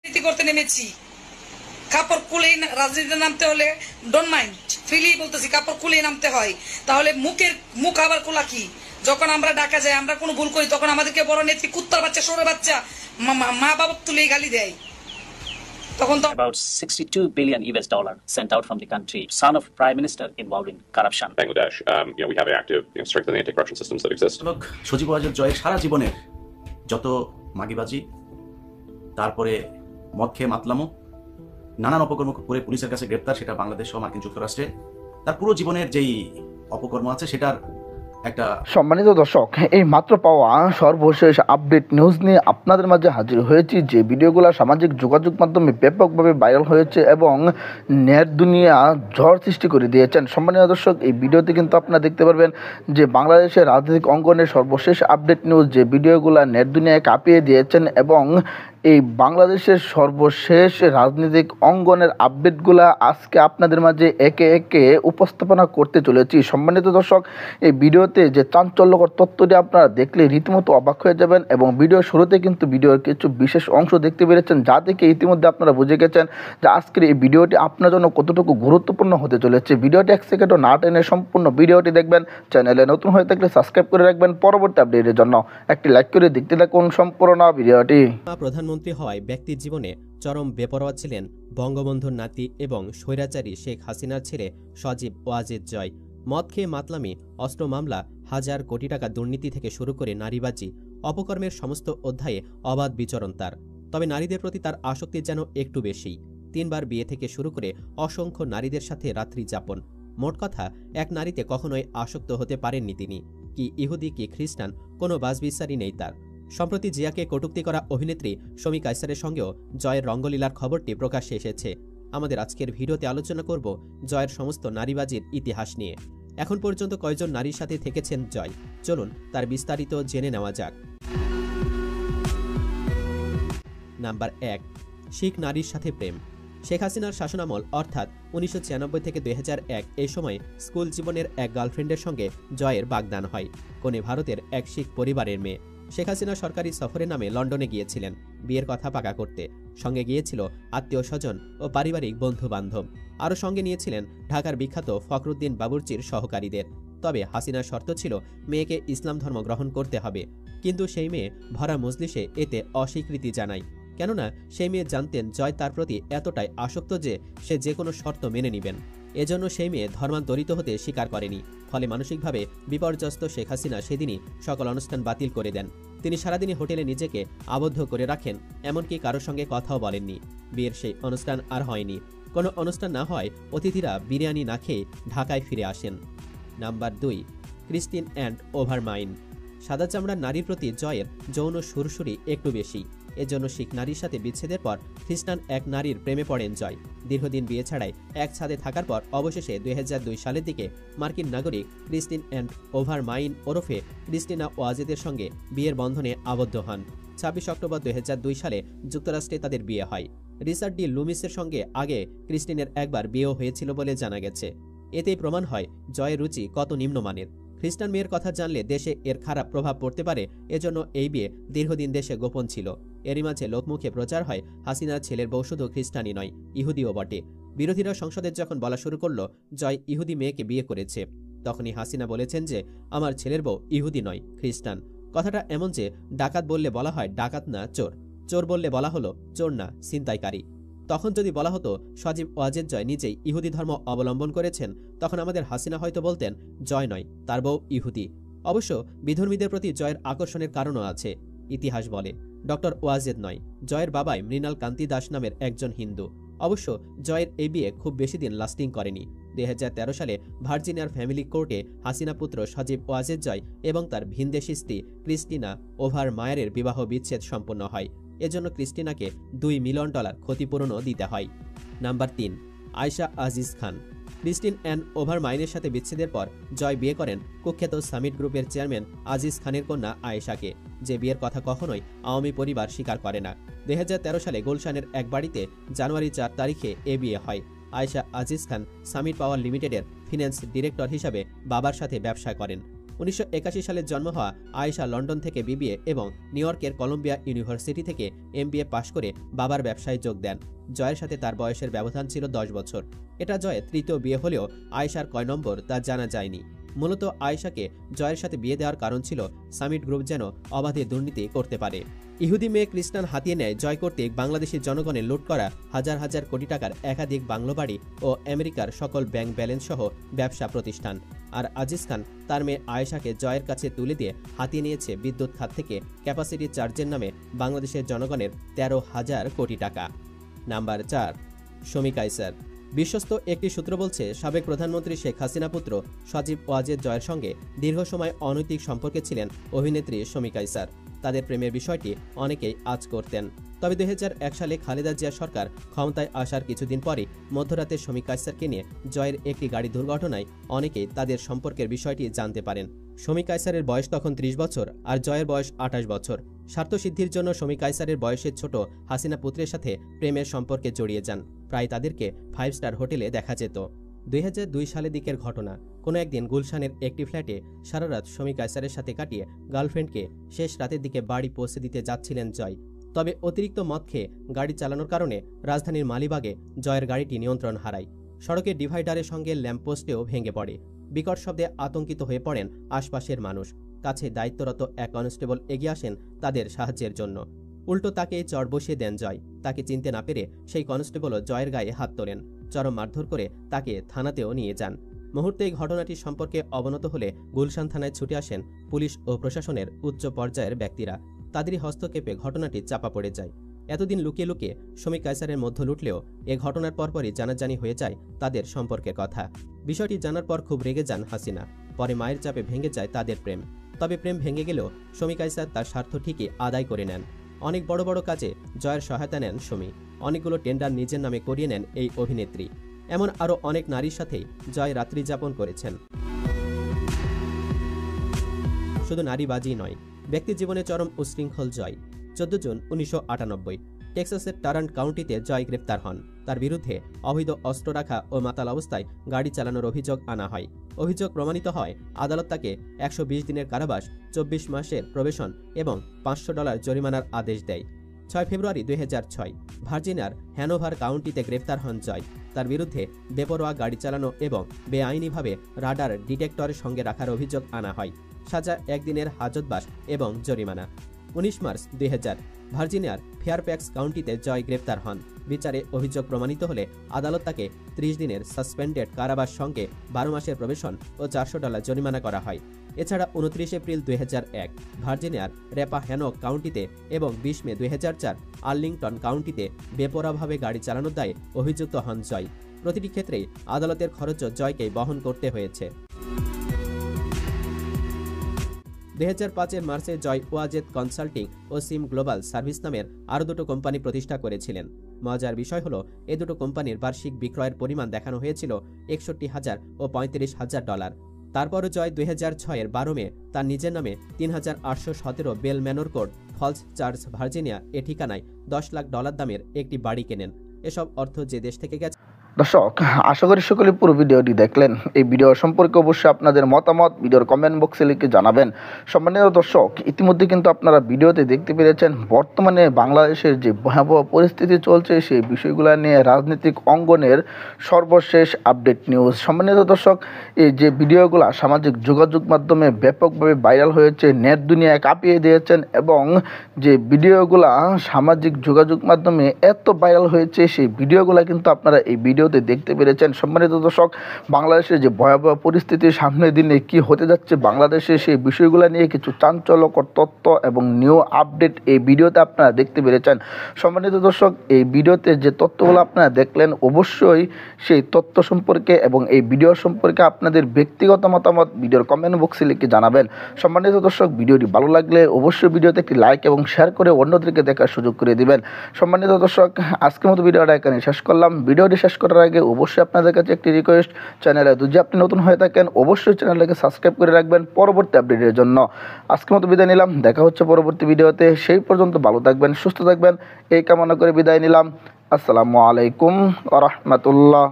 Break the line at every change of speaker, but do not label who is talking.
রাজনীতি করতে নেমেছি, কাপড় খুলেই রাজনীতিতে নামতে হলে ডোন্ট মাইন্ড, ফ্রিলি বলতেছি, কাপড় খুলেই নামতে হয়। তাহলে মুখ আবার খোলা কি? যখন আমরা ডাকা যায়, আমরা কোনো ভুল করি, তখন আমাদেরকে বড় নেত্রী, কুত্তার বাচ্চা, সরে বাচ্চা, মা বাবা তুলেই গালি দেয়। তখন তো
about 62 billion US dollar sent out from the country, son of prime minister involved in corruption.
Bangladesh, we have active, strengthened anti-corruption systems that exist.
Sajeeb Wazed জয়ের সারা জীবনের যত মাগিবাজি, তারপরে মদ খেয়ে মাতলামো, নানান অপকর্ম করে পুলিশের কাছে গ্রেপ্তার, সেটা বাংলাদেশ ও মার্কিন যুক্তরাষ্ট্রে, তার পুরো জীবনের যেই অপকর্ম আছে সেটার একটা।
সম্মানিত দর্শক, এই মাত্র পাওয়া সর্বশেষ আপডেট নিউজ নিয়ে আপনাদের মাঝে হাজির হয়েছি। যে ভিডিওগুলো সামাজিক যোগাযোগ মাধ্যমে ব্যাপকভাবে ভাইরাল হয়েছে এবং নেট দুনিয়া ঝড় সৃষ্টি করে দিয়েছেন। সম্মানিত দর্শক, এই ভিডিওতে কিন্তু আপনারা দেখতে পারবেন যে বাংলাদেশের রাজনৈতিক অঙ্গনের সর্বশেষ আপডেট নিউজ, যে ভিডিওগুলো নেট দুনিয়ায় কাঁপিয়ে দিয়েছেন এবং এই বাংলাদেশের সর্বশেষ রাজনৈতিক অঙ্গনের আপডেটগুলো আজকে আপনাদের মাঝে একে একে উপস্থাপনা করতে চলেছি। সম্মানিত দর্শক, এই ভিডিওতে যে চাঞ্চল্যকর তথ্যটি আপনারা দেখলে রীতিমতো অবাক হয়ে যাবেন এবং ভিডিওর শুরুতে কিন্তু ভিডিওর কিছু বিশেষ অংশ দেখতে পেরেছেন, যা থেকে ইতিমধ্যে আপনারা বুঝে গেছেন যে আজকের এই ভিডিওটি আপনার জন্য কতটুকু গুরুত্বপূর্ণ হতে চলেছে। ভিডিওটি এক সেকেন্ডও না টেনে সম্পূর্ণ ভিডিওটি দেখবেন। চ্যানেলে নতুন হয়ে থাকলে সাবস্ক্রাইব করে রাখবেন পরবর্তী আপডেটের জন্য। একটি লাইক করে দেখতে থাকুন সম্পূর্ণ ভিডিওটি।
প্রধানমন্ত্রী হওয়ায় ব্যক্তির জীবনে চরম বেপরোয়া ছিলেন বঙ্গবন্ধুর নাতি এবং স্বৈরাচারী শেখ হাসিনার ছেলে সজীব ওয়াজেদ জয়। মদ খেয়ে মাতলামি, অস্ত্র মামলা, হাজার কোটি টাকা দুর্নীতি থেকে শুরু করে নারীবাজি, অপকর্মের সমস্ত অধ্যায়ে অবাধ বিচরণ তার। তবে নারীদের প্রতি তার আসক্তি যেন একটু বেশি। 3 বার বিয়ে থেকে শুরু করে অসংখ্য নারীদের সাথে রাত্রি যাপন। মোট কথা, এক নারীতে কখনোই আসক্ত হতে পারেননি তিনি। কি ইহুদি কি খ্রিস্টান, কোনো বাসবিচারই নেই তার। সম্প্রতি জিয়াকে কটূক্তি করা অভিনেত্রী শমী কায়সারের সঙ্গেও জয়ের রঙ্গলীলার খবরটি প্রকাশ্যে এসেছে। আমাদের আজকের ভিডিওতে আলোচনা করব জয়ের সমস্ত নারীবাজির ইতিহাস নিয়ে। এখন পর্যন্ত কয়জন নারীর সাথে থেকেছেন জয়, চলুন তার বিস্তারিত জেনে নেওয়া যাক। নাম্বার 1, শিখ নারীর সাথে প্রেম। শেখ হাসিনার শাসনামল অর্থাৎ 1996 থেকে 2001 এই সময় স্কুল জীবনের এক গার্লফ্রেন্ডের সঙ্গে জয়ের বাগদান হয়। কনে ভারতের এক শিখ পরিবারের মেয়ে। শেখ হাসিনা সরকারি সফরের নামে লন্ডনে গিয়েছিলেন বিয়ের কথা পাকা করতে। সঙ্গে গিয়েছিল আত্মীয় স্বজন ও পারিবারিক বন্ধু বান্ধব। আরও সঙ্গে নিয়েছিলেন ঢাকার বিখ্যাত ফখরুদ্দিন বাবুর্চির সহকারীদের। তবে হাসিনার শর্ত ছিল মেয়েকে ইসলাম ধর্ম গ্রহণ করতে হবে, কিন্তু সেই মেয়ে ভরা মজলিসে এতে অস্বীকৃতি জানায়। কেননা সেই মেয়ে জানতেন জয় তার প্রতি এতটাই আসক্ত যে সে যে কোনো শর্ত মেনে নেবেন। এজন্য সেই মেয়ে ধর্মান্তরিত হতে স্বীকার করেনি। ফলে মানসিকভাবে বিপর্যস্ত শেখ হাসিনা সেদিনই সকল অনুষ্ঠান বাতিল করে দেন। তিনি সারাদিনই হোটেলে নিজেকে আবদ্ধ করে রাখেন, এমনকি কারোর সঙ্গে কথাও বলেননি। বিয়ের সেই অনুষ্ঠান আর হয়নি। কোনো অনুষ্ঠান না হয় অতিথিরা বিরিয়ানি না খেয়ে ঢাকায় ফিরে আসেন। Number 2, Kristin and Overmyne. সাদা চামড়ার নারীর প্রতি জয়ের যৌন সুরসুরি একটু বেশি। এজন্য শিখ নারীর সাথে বিচ্ছেদের পর খ্রিস্টান এক নারীর প্রেমে পড়েন জয়। দীর্ঘদিন বিয়ে ছাড়াই এক ছাদে থাকার পর অবশেষে 2002 সালের দিকে মার্কিন নাগরিক ক্রিস্টিন অ্যান্ড ওভারমাইন ওরফে ক্রিস্টিনা ওয়াজেদের সঙ্গে বিয়ের বন্ধনে আবদ্ধ হন। 26 অক্টোবর 2002 সালে যুক্তরাষ্ট্রে তাদের বিয়ে হয়। রিচার্ড ডি লুমিসের সঙ্গে আগে ক্রিস্টিনের একবার বিয়েও হয়েছিল বলে জানা গেছে। এতেই প্রমাণ হয় জয়ের রুচি কত নিম্নমানের। খ্রিস্টান মেয়ের কথা জানলে দেশে এর খারাপ প্রভাব পড়তে পারে, এজন্য এই বিয়ে দীর্ঘদিন দেশে গোপন ছিল। এরই মাঝে লোকমুখে প্রচার হয় হাসিনার ছেলের বউ শুধু খ্রিস্টানই নয়, ইহুদিও বটে। বিরোধীরা সংসদে যখন বলা শুরু করলো জয় ইহুদি মেয়েকে বিয়ে করেছে, তখনই হাসিনা বলেছেন যে আমার ছেলের বউ ইহুদি নয়, খ্রিস্টান। কথাটা এমন যে ডাকাত বললে বলা হয় ডাকাত না চোর, চোর বললে বলা হলো চোর না ছিনতাইকারী। তখন যদি বলা হতো সজীব ওয়াজেদ জয় নিজেই ইহুদি ধর্ম অবলম্বন করেছেন, তখন আমাদের হাসিনা হয়তো বলতেন জয় নয়, তার বউ ইহুদি। অবশ্য বিধর্মীদের প্রতি জয়ের আকর্ষণের কারণও আছে। ইতিহাস বলে ডক্টর ওয়াজেদ নয়, জয়ের বাবাই মৃণাল কান্তি দাস নামের একজন হিন্দু। অবশ্য জয়ের এই বিয়ে খুব বেশি দিন লাস্টিং করেনি। 2013 সালে ভার্জিনিয়ার ফ্যামিলি কোর্টে হাসিনা পুত্র সজীব ওয়াজেদ জয় এবং তার ভিনদেশী স্ত্রী ক্রিস্টিনা ওভারমায়ারের বিবাহ বিচ্ছেদ সম্পন্ন হয়। এজন্য ক্রিস্টিনাকে $2 মিলিয়ন ক্ষতিপূরণও দিতে হয়। Number 3, Ayesha Aziz Khan. Kristin and ওভারমাইনের সাথে বিচ্ছেদের পর জয় বিয়ে করেন কুখ্যাত সামিট গ্রুপের চেয়ারম্যান আজিজ খানের কন্যা আয়েশাকে, যে বিয়ের কথা কখনোই আওয়ামী পরিবার স্বীকার করে না। 2013 সালে গুলশানের এক বাড়িতে জানুয়ারি 4 তারিখে এ বিয়ে হয়। আয়েশা আজিজ খান সামিট পাওয়ার লিমিটেডের ফিন্যান্স ডিরেক্টর হিসাবে বাবার সাথে ব্যবসা করেন। 1981 সালে জন্ম হওয়া আয়েশা লন্ডন থেকে বিবিএ এবং নিউ ইয়র্কের কলম্বিয়া ইউনিভার্সিটি থেকে এমবিএ পাশ করে বাবার ব্যবসায় যোগ দেন। জয়ের সাথে তার বয়সের ব্যবধান ছিল 10 বছর। এটা জয়ের তৃতীয় বিয়ে হলেও আয়েশার কয় নম্বর তা জানা যায়নি। মূলত আয়েশাকে জয়ের সাথে বিয়ে দেওয়ার কারণ ছিল সামিট গ্রুপ যেন অবাধে দুর্নীতি করতে পারে। ইহুদি মেয়ে খ্রিস্টান হাতিয়ে নেয় জয় কর্তৃক বাংলাদেশি জনগণের লুট করা হাজার হাজার কোটি টাকার একাধিক বাংলো বাড়ি ও আমেরিকার সকল ব্যাংক ব্যালেন্স সহ ব্যবসা প্রতিষ্ঠান। আর আজিজ খান তার মেয়ে আয়েশাকে জয়ের কাছে তুলে দিয়ে হাতিয়ে নিয়েছে বিদ্যুৎ খাত থেকে ক্যাপাসিটি চার্জের নামে বাংলাদেশের জনগণের 13,000 কোটি টাকা। নাম্বার 4, শমী কায়সার। বিশ্বস্ত একটি সূত্র বলছে, সাবেক প্রধানমন্ত্রী শেখ হাসিনা পুত্র সজীব ওয়াজেদ জয়ের সঙ্গে দীর্ঘ সময় অনৈতিক সম্পর্কে ছিলেন অভিনেত্রী শমী কায়সার। তাদের প্রেমের বিষয়টি অনেকেই আঁচ করতেন। তবে 2001 সালে খালেদা জিয়া সরকার ক্ষমতায় আসার কিছুদিন পরই মধ্যরাতে শমী কায়সারকে নিয়ে জয়ের একটি গাড়ি দুর্ঘটনায় অনেকেই তাদের সম্পর্কের বিষয়টি জানতে পারেন। শমী কায়সারের বয়স তখন 30 বছর আর জয়ের বয়স 28 বছর। স্বার্থসিদ্ধির জন্য শমী কায়সারের বয়সের ছোট হাসিনা পুত্রের সাথে প্রেমের সম্পর্কে জড়িয়ে যান। প্রায় তাদেরকে 5 স্টার হোটেলে দেখা যেত। 2002 সালের দিকের ঘটনা। কোনো একদিন গুলশানের একটি ফ্ল্যাটে সারা রাত শমী কায়সারের সাথে কাটিয়ে গার্লফ্রেন্ডকে শেষ রাতের দিকে বাড়ি পৌঁছে দিতে যাচ্ছিলেন জয়। তবে অতিরিক্ত মদ খেয়ে গাড়ি চালানোর কারণে রাজধানীর মালিবাগে জয়ের গাড়িটি নিয়ন্ত্রণ হারায়। সড়কের ডিভাইডারের সঙ্গে ল্যাম্পপোস্টেও ভেঙে পড়ে। বিকট শব্দে আতঙ্কিত হয়ে পড়েন আশপাশের মানুষ। কাছে দায়িত্বরত এক কনস্টেবল এগিয়ে আসেন তাদের সাহায্যের জন্য। উল্টো তাকে চড় বসিয়ে দেন জয়। তাকে চিনতে না পেরে সেই কনস্টেবলও জয়ের গায়ে হাত তোলেন। চরম মারধর করে তাকে থানাতেও নিয়ে যান। মুহূর্তে এই ঘটনাটি সম্পর্কে অবনত হলে গুলশান থানায় ছুটে আসেন পুলিশ ও প্রশাসনের উচ্চ পর্যায়ের ব্যক্তিরা। তাদেরই হস্তক্ষেপে ঘটনাটি চাপা পড়ে যায়। এতদিন লুকিয়ে লুকিয়ে শমী কায়সারের মধ্য লুটলেও এ ঘটনার পরপরই জানাজানি হয়ে যায় তাদের সম্পর্কের কথা। বিষয়টি জানার পর খুব রেগে যান হাসিনা। পরে মায়ের চাপে ভেঙে যায় তাদের প্রেম। তবে প্রেম ভেঙে গেলেও শমী কায়সার তার স্বার্থ ঠিকই আদায় করে নেন। অনেক বড় বড় কাজে জয়ের সহায়তা নেন শমী। অনেকগুলো টেন্ডার নিজের নামে করিয়ে নেন এই অভিনেত্রী। এমন আরও অনেক নারীর সাথেই জয় রাত্রি যাপন করেছেন। শুধু নারীবাজি নয়, ব্যক্তি জীবনে চরম উচ্ছৃঙ্খল জয়। 14 জুন 1998 টেক্সাসের টারান্ট কাউন্টিতে জয় গ্রেপ্তার হন। তার বিরুদ্ধে অবৈধ অস্ত্র রাখা ও মাতাল অবস্থায় গাড়ি চালানোর অভিযোগ আনা হয়। অভিযোগ প্রমাণিত হয়। আদালত তাকে 120 দিনের কারাবাস, 24 মাসের প্রবেশন এবং $500 জরিমানার আদেশ দেয়। 6 ফেব্রুয়ারি 2006 ভার্জিনিয়ার হ্যানোভার কাউন্টিতে গ্রেপ্তার হন জয়। তার বিরুদ্ধে বেপরোয়া গাড়ি চালানো এবং বেআইনিভাবে রাডার ডিটেক্টরের সঙ্গে রাখার অভিযোগ আনা হয়। সাজা 1 দিনের হাজতবাস এবং জরিমানা। 19 মার্চ 2000 ভার্জিনিয়ার ফেয়ারপ্যাক্স কাউন্টিতে জয় গ্রেপ্তার হন। বিচারে অভিযোগ প্রমাণিত হলে আদালত তাকে 30 দিনের সাসপেন্ডেড কারাবাস সঙ্গে 12 মাসের প্রবেশন ও $400 জরিমানা করা হয়। এছাড়া 29 এপ্রিল 2001 ভার্জিনিয়ার র্যাপাহ্যানোক কাউন্টিতে এবং 20 মে 2004 আর্লিংটন কাউন্টিতে বেপরোয়াভাবে গাড়ি চালানোর দায়ে অভিযুক্ত হন জয়। প্রতিটি ক্ষেত্রেই আদালতের খরচও জয়কেই বহন করতে হয়েছে। 2005 মার্চে জয় ওয়াজেদ কনসাল্টিং ও সিম গ্লোবাল সার্ভিস নামের আরও দুটো কোম্পানি প্রতিষ্ঠা করেছিলেন। মজার বিষয় হলো, এ দুটো কোম্পানির বার্ষিক বিক্রয়ের পরিমাণ দেখানো হয়েছিল $61,000 ও $35,000। তারপরও জয় 2006-এর 12 মে তার নিজের নামে 3817 Bell Manor Court, Falls Church, Virginia এ ঠিকানায় $10 লাখ দামের একটি বাড়ি কেনেন। এসব অর্থ যে দেশ থেকে গেছে।
দর্শক, আশা করি সকলে পুরো ভিডিওটি দেখলেন। এই ভিডিও সম্পর্কে অবশ্যই আপনাদের মতামত ভিডিওর কমেন্ট বক্সে লিখে জানাবেন। সম্মানিত দর্শক, ইতিমধ্যে কিন্তু আপনারা ভিডিওতে দেখতে পেরেছেন বর্তমানে বাংলাদেশের যে ভয়াবহ পরিস্থিতি চলছে সেই বিষয়গুলো নিয়ে রাজনৈতিক অঙ্গনের সর্বশেষ আপডেট নিউজ। সম্মানিত দর্শক, এই যে ভিডিওগুলো সামাজিক যোগাযোগ মাধ্যমে ব্যাপকভাবে ভাইরাল হয়েছে, নেট দুনিয়ায় কাঁপিয়ে দিয়েছেন এবং যে ভিডিওগুলো সামাজিক যোগাযোগ মাধ্যমে এত ভাইরাল হয়েছে সেই ভিডিওগুলো কিন্তু আপনারা এই ভিডিওতে দেখতে পেরেছেন। সম্মানিত দর্শক, বাংলাদেশের যে ভয়াবহ পরিস্থিতি, সামনের দিনে কি হতে যাচ্ছে বাংলাদেশে সেই বিষয়গুলো নিয়ে কিছু চাঞ্চল্যকর তথ্য এবং নিউ আপডেট এই ভিডিওতে আপনারা দেখতে পেরেছেন। সম্মানিত দর্শক, এই ভিডিওতে যে তথ্যগুলো আপনারা দেখলেন অবশ্যই সেই তথ্য সম্পর্কে এবং এই ভিডিও সম্পর্কে আপনাদের ব্যক্তিগত মতামত ভিডিওর কমেন্ট বক্সে লিখে জানাবেন। সম্মানিত দর্শক, ভিডিওটি ভালো লাগলে অবশ্যই ভিডিওতে একটি লাইক এবং শেয়ার করে অন্যদেরকে দেখার সুযোগ করে দিবেন। সম্মানিত দর্শক, আজকের মতো ভিডিওটা এখানে শেষ করলাম। ভিডিওটি শেষ করার আগে অবশ্যই আপনাদের কাছে একটি রিকোয়েস্ট, চ্যানেলে যদি আপনি নতুন হয়ে থাকেন অবশ্যই চ্যানেলটাকে সাবস্ক্রাইব করে রাখবেন পরবর্তী আপডেটের জন্য। আজকের মতো বিদায় নিলাম, দেখা হচ্ছে পরবর্তী ভিডিওতে। সেই পর্যন্ত ভালো থাকবেন, সুস্থ থাকবেন এই কামনা করে বিদায় নিলাম। আসসালামু আলাইকুম ওয়া রাহমাতুল্লাহ।